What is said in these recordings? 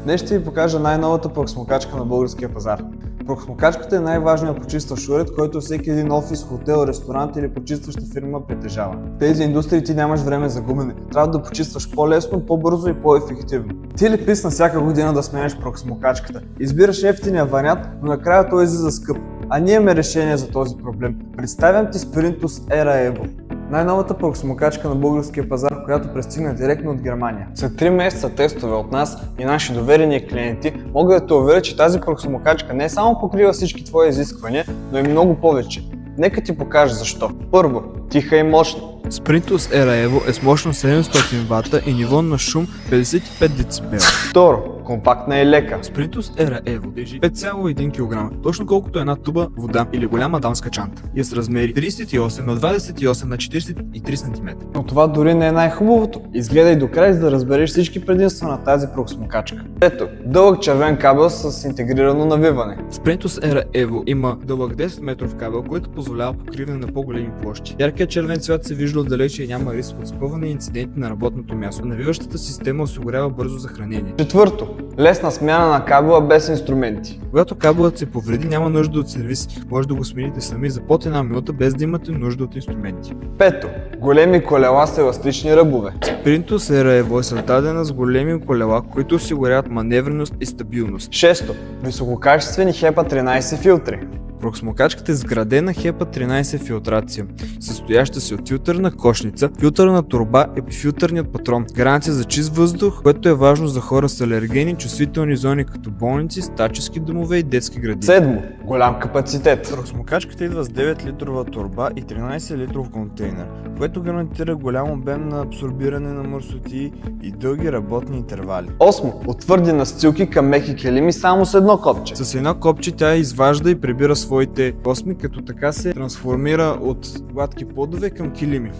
Днес ще ви покажа най-новата прахосмокачка на българския пазар. Прахосмокачката е най-важният почистващ уред, който всеки един офис, хотел, ресторант или почистваща фирма притежава. В тези индустрии ти нямаш време за губене. Трябва да почистваш по-лесно, по-бързо и по-ефективно. Ти ли писна всяка година да сменяш прахосмокачката? Избираш ефтиния вариант, но накрая той излиза скъп. А ние имаме решение за този проблем. Представям ти Sprintus Era Evo. Най-новата прахосмокачка на българския пазар, която пристигна директно от Германия. След 3 месеца тестове от нас и наши доверени клиенти, мога да те уверя, че тази прахосмокачка не само покрива всички твои изисквания, но и много повече. Нека ти покажа защо. Първо, тиха и мощна. Sprintus Era Evo е с мощност 700 W и ниво на шум 55 дБ. Второ, компактна и лека. Sprintus Era Evo тежи 5,1 кг, точно колкото една туба вода или голяма дамска чанта. И е с размери 38 на 28 на 43 см. Но това дори не е най-хубавото. Изгледай до край, за да разбереш всички предимства на тази прахосмокачка. Ето, дълъг червен кабел с интегрирано навиване. Sprintus Era Evo има дълъг 10 метров кабел, който позволява покриване на по-големи площи. Яркият червен цвят се вижда отдалече и няма риск от спъване и инциденти на работното място. Навиващата система осигурява бързо съхранение. Четвърто, лесна смяна на кабела без инструменти. Когато кабелът се повреди, няма нужда от сервис. Може да го смените сами за под една минута, без да имате нужда от инструменти. Пето, големи колела с еластични ръбове. Sprintus Era Evo е създадена с големи колела, които осигуряват маневреност и стабилност. Шесто, висококачествени HEPA 13 филтри. Прахосмокачката е сградена HEPA 13 филтрация, състояща се от филтърна кошница, филтърна торба и филтърният патрон. Гаранция за чист въздух, което е важно за хора с алергени, чувствителни зони като болници, старчески домове и детски градини. Седмо, голям капацитет. Прахосмокачката идва с 9 литрова торба и 13 литров контейнер, което гарантира голям обем на абсорбиране на мърсотии и дълги работни интервали. Осмо, от твърди настилки към меки килими само с едно копче. С едно копче тя изважда и прибира своите косми, като така се трансформира от гладки подове към килими.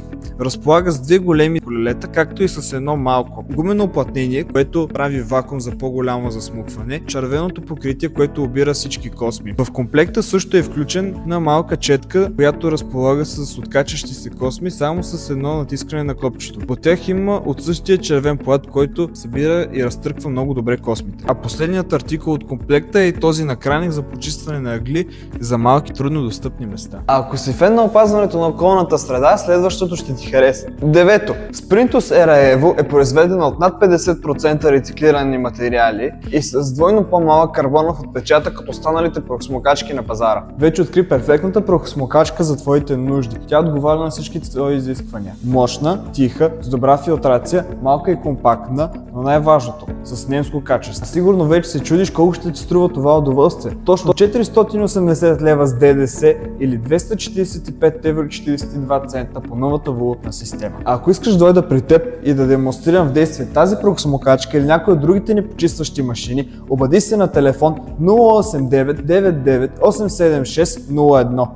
Разполага с две големи колелета, както и с едно малко гумено уплътнение, което прави вакуум за по-голямо засмукване, червеното покритие, което обира всички косми. В комплекта също е включен на малка четка, която разполага с откачащи се косми само с едно натискане на копчето. По тях има от същия червен плат, който събира и разтърква много добре космите. А последният артикул от комплекта е този накраник за почистване на ъгли за малки трудно достъпни места. А ако си фен на опазването на околната среда, следващото ще ти хареса. Девето, Sprintus Era Evo е произведена от над 50% рециклирани материали и с двойно по-малък карбонов отпечатък от останалите прахосмокачки на пазара. Вече откри перфектната прахосмокачка за твоите нужди. Тя отговаря на всички твои изисквания. Мощна, тиха, с добра филтрация, малка и компактна, но най-важното – с немско качество. Сигурно вече се чудиш колко ще ти струва това удоволствие. Точно 480 лева с ДДС или 245,42 евро по новата валутна система. А ако искаш да дойда при теб и да демонстрирам в действие тази прахосмокачка или някои от другите ни почистващи машини, обади се на телефон 089 99 876 01.